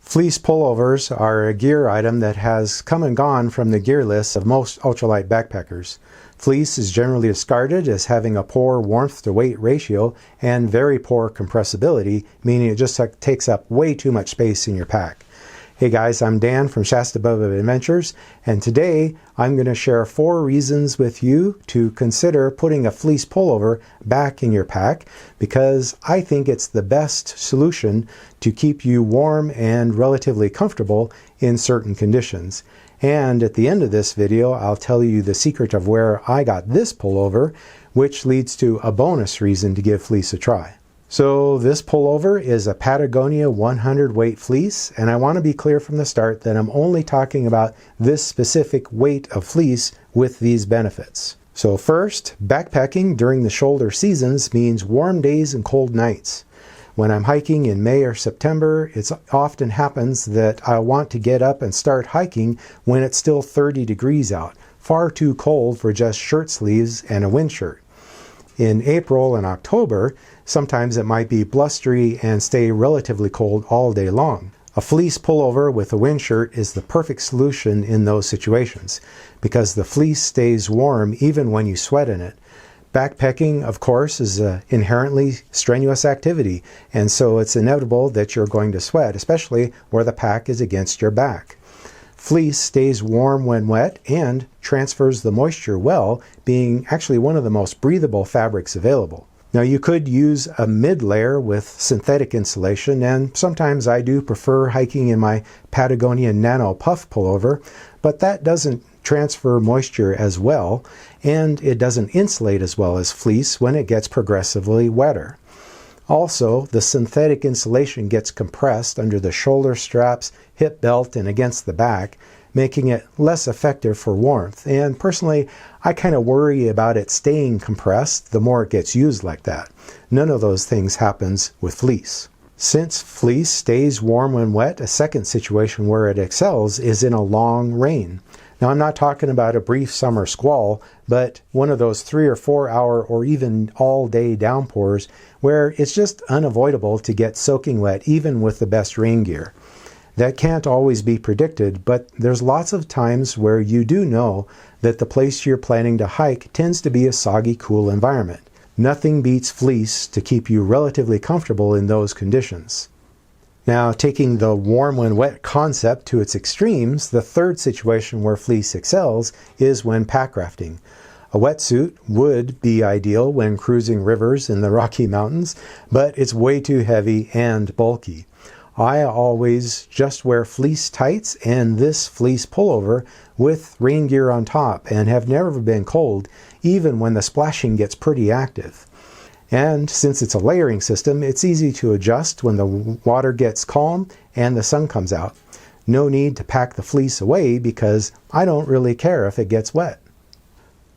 Fleece pullovers are a gear item that has come and gone from the gear lists of most ultralight backpackers. Fleece is generally discarded as having a poor warmth to weight ratio and very poor compressibility, meaning it just takes up way too much space in your pack. Hey guys, I'm Dan from ShastaBubba Adventures, and today I'm going to share 4 reasons with you to consider putting a fleece pullover back in your pack, because I think it's the best solution to keep you warm and relatively comfortable in certain conditions. And at the end of this video, I'll tell you the secret of where I got this pullover, which leads to a bonus reason to give fleece a try. So this pullover is a Patagonia 100 weight fleece, and I want to be clear from the start that I'm only talking about this specific weight of fleece with these benefits. So first, backpacking during the shoulder seasons means warm days and cold nights. When I'm hiking in May or September, it often happens that I want to get up and start hiking when it's still 30 degrees out, far too cold for just shirt sleeves and a wind shirt. In April and October, sometimes it might be blustery and stay relatively cold all day long. A fleece pullover with a wind shirt is the perfect solution in those situations, because the fleece stays warm even when you sweat in it. Backpacking, of course, is an inherently strenuous activity, and so it's inevitable that you're going to sweat, especially where the pack is against your back. Fleece stays warm when wet and transfers the moisture well, being actually one of the most breathable fabrics available. Now you could use a mid-layer with synthetic insulation, and sometimes I do prefer hiking in my Patagonia Nano Puff pullover, but that doesn't transfer moisture as well, and it doesn't insulate as well as fleece when it gets progressively wetter. Also, the synthetic insulation gets compressed under the shoulder straps, hip belt, and against the back, making it less effective for warmth. And personally, I kind of worry about it staying compressed the more it gets used like that. None of those things happens with fleece. Since fleece stays warm when wet, a second situation where it excels is in a long rain. Now, I'm not talking about a brief summer squall, but one of those 3 or 4 hour or even all day downpours where it's just unavoidable to get soaking wet even with the best rain gear. That can't always be predicted, but there's lots of times where you do know that the place you're planning to hike tends to be a soggy, cool environment. Nothing beats fleece to keep you relatively comfortable in those conditions. Now, taking the warm when wet concept to its extremes, the third situation where fleece excels is when pack rafting. A wetsuit would be ideal when cruising rivers in the Rocky Mountains, but it's way too heavy and bulky. I always just wear fleece tights and this fleece pullover with rain gear on top, and have never been cold, even when the splashing gets pretty active. And since it's a layering system, it's easy to adjust when the water gets calm and the sun comes out. No need to pack the fleece away because I don't really care if it gets wet.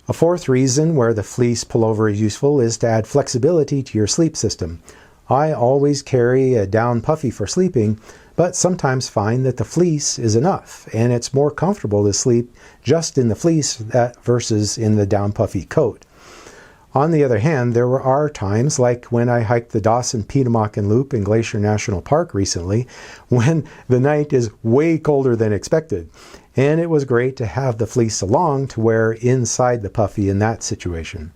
A fourth reason where the fleece pullover is useful is to add flexibility to your sleep system. I always carry a down puffy for sleeping, but sometimes find that the fleece is enough, and it's more comfortable to sleep just in the fleece versus in the down puffy coat. On the other hand, there are times, like when I hiked the Dawson-Piedmont Loop in Glacier National Park recently, when the night is way colder than expected. And it was great to have the fleece along to wear inside the puffy in that situation.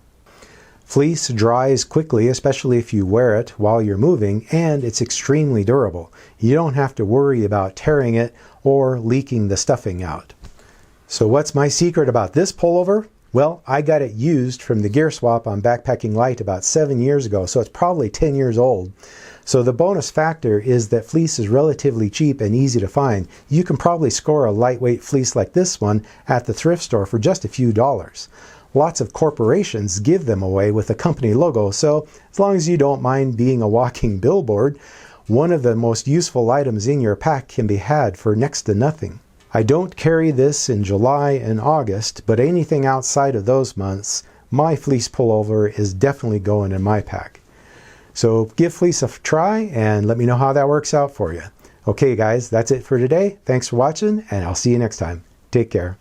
Fleece dries quickly, especially if you wear it while you're moving, and it's extremely durable. You don't have to worry about tearing it or leaking the stuffing out. So what's my secret about this pullover? Well, I got it used from the gear swap on Backpacking Light about 7 years ago, so it's probably 10 years old. So the bonus factor is that fleece is relatively cheap and easy to find. You can probably score a lightweight fleece like this one at the thrift store for just a few dollars. Lots of corporations give them away with a company logo, so as long as you don't mind being a walking billboard, one of the most useful items in your pack can be had for next to nothing. I don't carry this in July and August, but anything outside of those months, my fleece pullover is definitely going in my pack. So give fleece a try and let me know how that works out for you. Okay guys, that's it for today. Thanks for watching, and I'll see you next time. Take care.